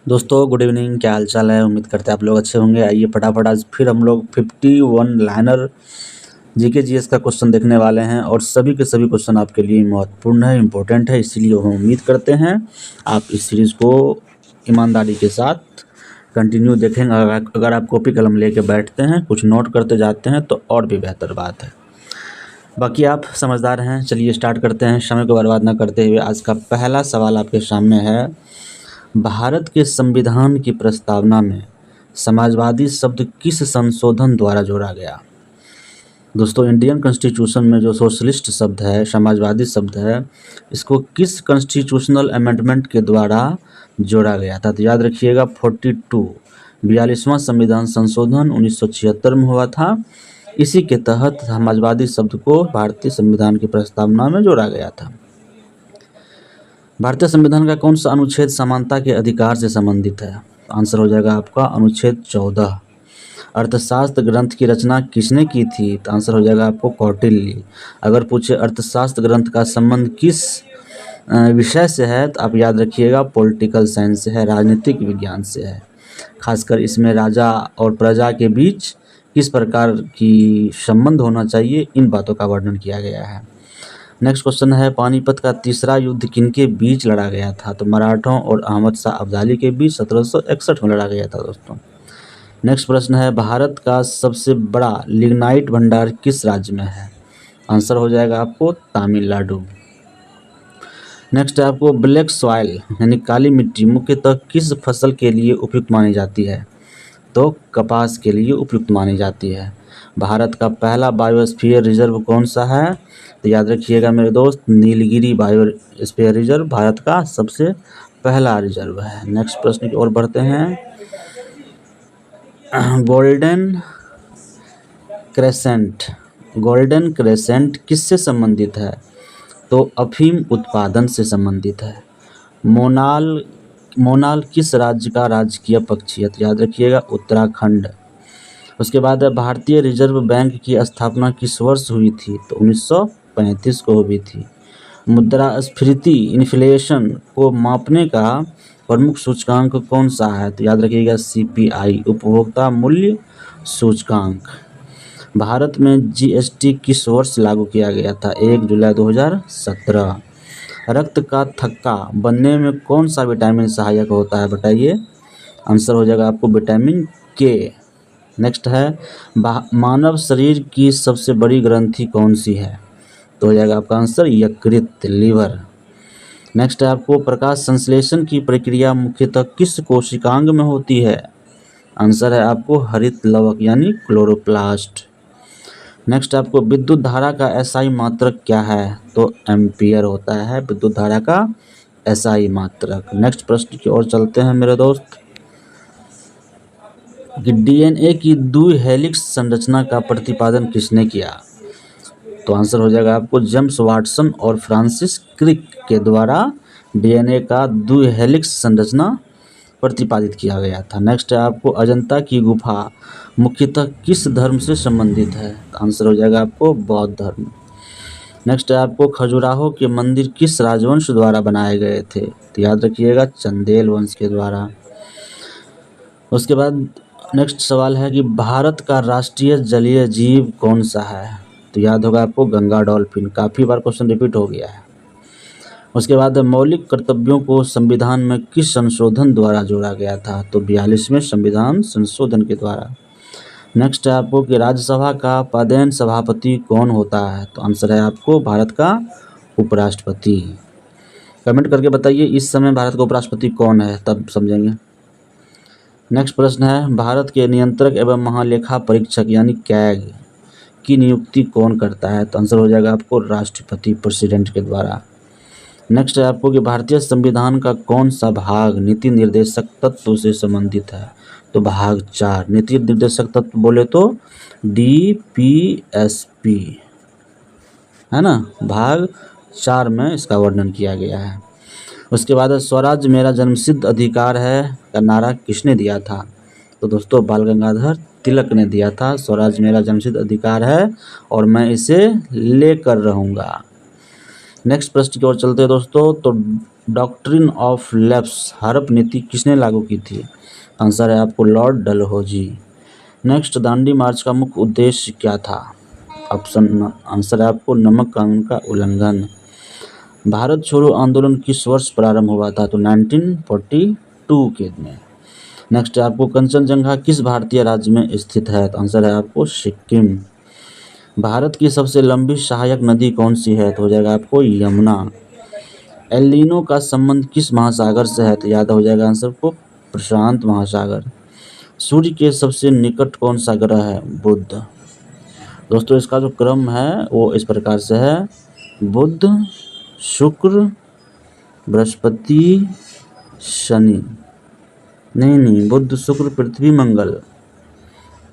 दोस्तों good evening, क्या हाल चाल है। उम्मीद करते हैं आप लोग अच्छे होंगे। आइए फटाफट आज फिर हम लोग 51 लाइनर जीके जीएस का क्वेश्चन देखने वाले हैं और सभी के सभी क्वेश्चन आपके लिए महत्वपूर्ण है, इम्पोर्टेंट है। इसीलिए हम उम्मीद करते हैं आप इस सीरीज़ को ईमानदारी के साथ कंटिन्यू देखेंगे। अगर आप कॉपी कलम लेके बैठते हैं, कुछ नोट करते जाते हैं तो और भी बेहतर बात है। बाकी आप समझदार हैं। चलिए स्टार्ट करते हैं समय को बर्बाद न करते हुए। आज का पहला सवाल आपके सामने है, भारत के संविधान की प्रस्तावना में समाजवादी शब्द किस संशोधन द्वारा जोड़ा गया। दोस्तों इंडियन कॉन्स्टिट्यूशन में जो सोशलिस्ट शब्द है, समाजवादी शब्द है, इसको किस कॉन्स्टिट्यूशनल अमेंडमेंट के द्वारा जोड़ा गया था। तो याद रखिएगा 42वां संविधान संशोधन 1976 में हुआ था। इसी के तहत समाजवादी शब्द को भारतीय संविधान की प्रस्तावना में जोड़ा गया था। भारतीय संविधान का कौन सा अनुच्छेद समानता के अधिकार से संबंधित है। आंसर हो जाएगा आपका अनुच्छेद 14। अर्थशास्त्र ग्रंथ की रचना किसने की थी। तो आंसर हो जाएगा आपको कौटिल्य। अगर पूछे अर्थशास्त्र ग्रंथ का संबंध किस विषय से है, तो आप याद रखिएगा पॉलिटिकल साइंस से है, राजनीतिक विज्ञान से है। खासकर इसमें राजा और प्रजा के बीच किस प्रकार की संबंध होना चाहिए, इन बातों का वर्णन किया गया है। नेक्स्ट क्वेश्चन है, पानीपत का तीसरा युद्ध किनके बीच लड़ा गया था। तो मराठों और अहमद शाह अब्दाली के बीच 1761 में लड़ा गया था दोस्तों। नेक्स्ट प्रश्न है, भारत का सबसे बड़ा लिग्नाइट भंडार किस राज्य में है। आंसर हो जाएगा आपको तमिलनाडु। नेक्स्ट है आपको ब्लैक सॉइल यानी काली मिट्टी मुख्यतः किस फसल के लिए उपयुक्त मानी जाती है। तो कपास के लिए उपयुक्त मानी जाती है। भारत का पहला बायोस्फीयर रिजर्व कौन सा है। तो याद रखिएगा मेरे दोस्त, नीलगिरी बायोस्फीयर रिजर्व भारत का सबसे पहला रिजर्व है। नेक्स्ट प्रश्न की ओर बढ़ते हैं। गोल्डन क्रेसेंट किससे संबंधित है। तो अफीम उत्पादन से संबंधित है। मोनाल किस राज्य का राजकीय पक्षी है। तो याद रखिएगा उत्तराखंड। उसके बाद है, भारतीय रिजर्व बैंक की स्थापना किस वर्ष हुई थी। तो 1935 को हुई थी। मुद्रास्फीति इन्फ्लेशन को मापने का प्रमुख सूचकांक कौन सा है। तो याद रखिएगा CPI उपभोक्ता मूल्य सूचकांक। भारत में GST किस वर्ष लागू किया गया था। 1 जुलाई 2017। रक्त का थक्का बनने में कौन सा विटामिन सहायक होता है, बताइए। आंसर हो जाएगा आपको विटामिन K। नेक्स्ट है, मानव शरीर की सबसे बड़ी ग्रंथि कौन सी है। तो हो जाएगा आपका आंसर यकृत, लीवर। नेक्स्ट है आपको, प्रकाश संश्लेषण की प्रक्रिया मुख्यतः किस कोशिकांग में होती है। आंसर है आपको हरित लवक यानी क्लोरोप्लास्ट। नेक्स्ट आपको, विद्युत धारा का SI मात्रक क्या है। तो एम्पियर होता है विद्युत धारा का SI मात्रक। नेक्स्ट प्रश्न की ओर चलते हैं मेरे दोस्त, कि DNA की द्वि हेलिक्स संरचना का प्रतिपादन किसने किया। तो आंसर हो जाएगा आपको जेम्स वाटसन और फ्रांसिस क्रिक के द्वारा DNA का द्वि हेलिक्स संरचना प्रतिपादित किया गया था। नेक्स्ट है आपको, अजंता की गुफा मुख्यतः किस धर्म से संबंधित है। तो आंसर हो जाएगा आपको बौद्ध धर्म। नेक्स्ट है आपको, खजुराहो के मंदिर किस राजवंश द्वारा बनाए गए थे। तो याद रखिएगा चंदेल वंश के द्वारा। उसके बाद नेक्स्ट सवाल है कि भारत का राष्ट्रीय जलीय जीव कौन सा है। तो याद होगा आपको गंगा डॉल्फिन। काफ़ी बार क्वेश्चन रिपीट हो गया है। उसके बाद मौलिक कर्तव्यों को संविधान में किस संशोधन द्वारा जोड़ा गया था। तो 42वें संविधान संशोधन के द्वारा। नेक्स्ट है आपको, कि राज्यसभा का पदेन सभापति कौन होता है। तो आंसर है आपको भारत का उपराष्ट्रपति। कमेंट करके बताइए इस समय भारत का उपराष्ट्रपति कौन है, तब समझेंगे। नेक्स्ट प्रश्न है, भारत के नियंत्रक एवं महालेखा परीक्षक यानी कैग की नियुक्ति कौन करता है। तो आंसर हो जाएगा आपको राष्ट्रपति, प्रेसिडेंट के द्वारा। नेक्स्ट है आपको, कि भारतीय संविधान का कौन सा भाग नीति निर्देशक तत्व से संबंधित है। तो भाग 4। नीति निर्देशक तत्व बोले तो DPSP है ना, भाग 4 में इसका वर्णन किया गया है। उसके बाद स्वराज मेरा जन्मसिद्ध अधिकार है का नारा किसने दिया था। तो दोस्तों बाल गंगाधर तिलक ने दिया था। स्वराज मेरा जन्मसिद्ध अधिकार है और मैं इसे लेकर रहूँगा। नेक्स्ट प्रश्न की ओर चलते हैं दोस्तों। तो डॉक्ट्रिन ऑफ लैप्स हड़प नीति किसने लागू की थी? आंसर है आपको लॉर्ड डलहौजी। नेक्स्ट, दांडी मार्च का मुख्य उद्देश्य क्या था? ऑप्शन आंसर है आपको नमक कानून का उल्लंघन। भारत छोड़ो आंदोलन किस वर्ष प्रारंभ हुआ था? तो 1942 के में। नेक्स्ट है आपको कंचनजंगा किस भारतीय राज्य में स्थित है? तो आंसर है आपको सिक्किम। भारत की सबसे लंबी सहायक नदी कौन सी है? तो हो जाएगा आपको यमुना। एल नीनो का संबंध किस महासागर से है? तो याद हो जाएगा आंसर को प्रशांत महासागर। सूर्य के सबसे निकट कौन सा ग्रह है? बुध। दोस्तों इसका जो क्रम है वो इस प्रकार से है, बुध, शुक्र, बृहस्पति, शनि। नहीं, बुध, शुक्र, पृथ्वी, मंगल,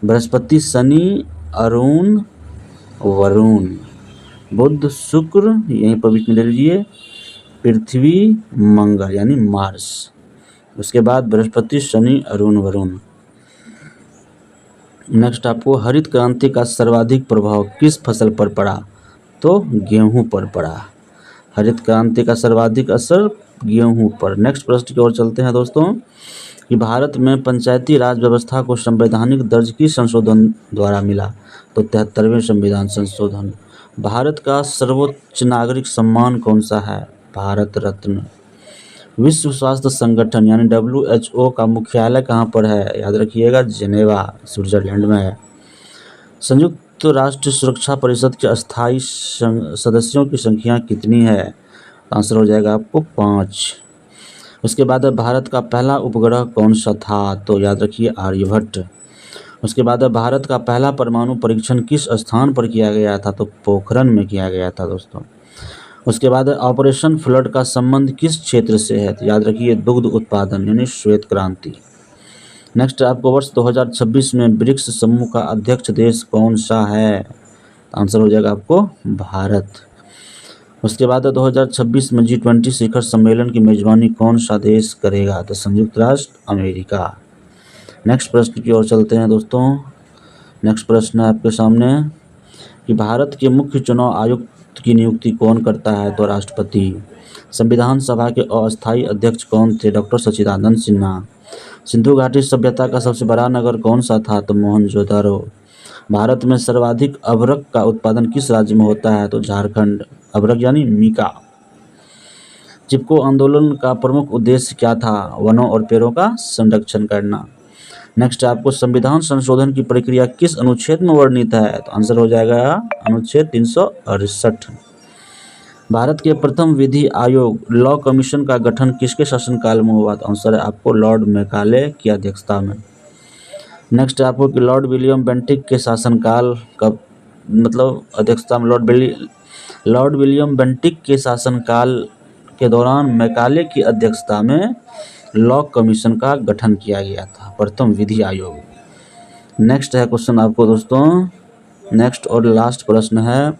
बृहस्पति, शनि, अरुण, वरुण। बुध, शुक्र, यहीं पर बीच में ले लीजिए, पृथ्वी, मंगल यानी मार्स। उसके बाद बृहस्पति, शनि, अरुण, वरुण। नेक्स्ट आपको हरित क्रांति का सर्वाधिक प्रभाव किस फसल पर पड़ा? तो गेहूं पर पड़ा। हरित क्रांति का सर्वाधिक असर गेहूं पर। नेक्स्ट प्रश्न की ओर चलते हैं दोस्तों कि भारत में पंचायती राज व्यवस्था को संवैधानिक दर्ज किस संशोधन द्वारा मिला? तो 73वें संविधान संशोधन। भारत का सर्वोच्च नागरिक सम्मान कौन सा है? भारत रत्न। विश्व स्वास्थ्य संगठन यानी WHO का मुख्यालय कहाँ पर है? याद रखिएगा जेनेवा, स्विट्जरलैंड में है। संयुक्त राष्ट्र सुरक्षा परिषद के अस्थायी सदस्यों की संख्या कितनी है? आंसर हो जाएगा आपको 5। उसके बाद भारत का पहला उपग्रह कौन सा था? तो याद रखिए आर्यभट्ट। उसके बाद भारत का पहला परमाणु परीक्षण किस स्थान पर किया गया था? तो पोखरण में किया गया था दोस्तों। उसके बाद ऑपरेशन फ्लड का संबंध किस क्षेत्र से है? तो याद रखिए दुग्ध उत्पादन यानी श्वेत क्रांति। नेक्स्ट आपको वर्ष 2026 में ब्रिक्स समूह का अध्यक्ष देश कौन सा है? आंसर हो जाएगा आपको भारत। उसके बाद 2026 में G20 शिखर सम्मेलन की मेजबानी कौन सा देश करेगा? तो संयुक्त राष्ट्र अमेरिका। नेक्स्ट प्रश्न की ओर चलते हैं दोस्तों। नेक्स्ट प्रश्न है आपके सामने कि भारत के मुख्य चुनाव आयुक्त की नियुक्ति कौन करता है? तो राष्ट्रपति। संविधान सभा के अस्थायी अध्यक्ष कौन थे? डॉक्टर सच्चिदानंद सिन्हा। सिंधु घाटी सभ्यता का सबसे बड़ा नगर कौन सा था? तो मोहनजोदड़ो। भारत में सर्वाधिक अभ्रक का उत्पादन किस राज्य में होता है? तो झारखंड। अभ्रक यानी मीका। चिपको आंदोलन का प्रमुख उद्देश्य क्या था? वनों और पेड़ों का संरक्षण करना। नेक्स्ट आपको संविधान संशोधन की प्रक्रिया किस अनुच्छेद में वर्णित है? तो आंसर हो जाएगा अनुच्छेद 368। भारत के प्रथम विधि आयोग लॉ कमीशन का गठन किसके शासनकाल में हुआ? तो आंसर है आपको लॉर्ड मैकाले की अध्यक्षता में। नेक्स्ट आपको कि लॉर्ड विलियम बेंटिक के शासनकाल कब, मतलब अध्यक्षता में लॉर्ड विलियम बेंटिक के शासनकाल के दौरान मैकाले की अध्यक्षता में लॉ कमीशन का गठन किया गया था, प्रथम विधि आयोग। नेक्स्ट है क्वेश्चन आपको दोस्तों, नेक्स्ट और लास्ट प्रश्न है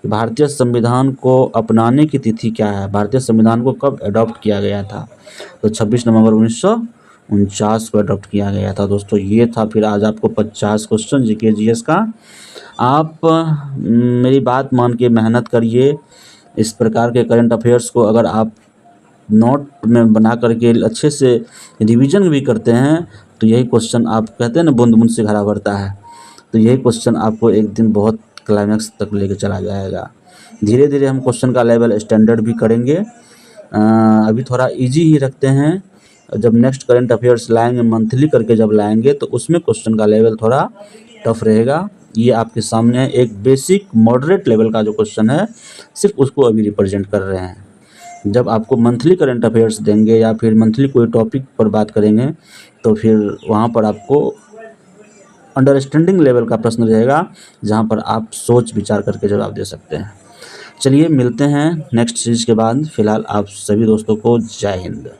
भारतीय संविधान को अपनाने की तिथि क्या है? भारतीय संविधान को कब अडॉप्ट किया गया था? तो 26 नवंबर 1949 को अडॉप्ट किया गया था दोस्तों। ये था फिर आज आपको 50 क्वेश्चन जीके जीएस का। आप मेरी बात मान के मेहनत करिए। इस प्रकार के करंट अफेयर्स को अगर आप नोट में बना करके अच्छे से रिवीजन भी करते हैं तो यही क्वेश्चन, आप कहते हैं ना बूंद बूंद से घड़ा भरता है, तो यही क्वेश्चन आपको एक दिन बहुत क्लाइमैक्स तक लेके चला जाएगा। धीरे धीरे हम क्वेश्चन का लेवल स्टैंडर्ड भी करेंगे। अभी थोड़ा इजी ही रखते हैं। जब नेक्स्ट करंट अफेयर्स लाएंगे मंथली करके जब लाएंगे तो उसमें क्वेश्चन का लेवल थोड़ा टफ रहेगा। ये आपके सामने एक बेसिक मॉडरेट लेवल का जो क्वेश्चन है सिर्फ उसको अभी रिप्रेजेंट कर रहे हैं। जब आपको मंथली करंट अफेयर्स देंगे या फिर मंथली कोई टॉपिक पर बात करेंगे तो फिर वहाँ पर आपको अंडरस्टैंडिंग लेवल का प्रश्न रहेगा जहाँ पर आप सोच विचार करके जवाब दे सकते हैं। चलिए मिलते हैं नेक्स्ट सीरीज के बाद। फिलहाल आप सभी दोस्तों को जय हिंद।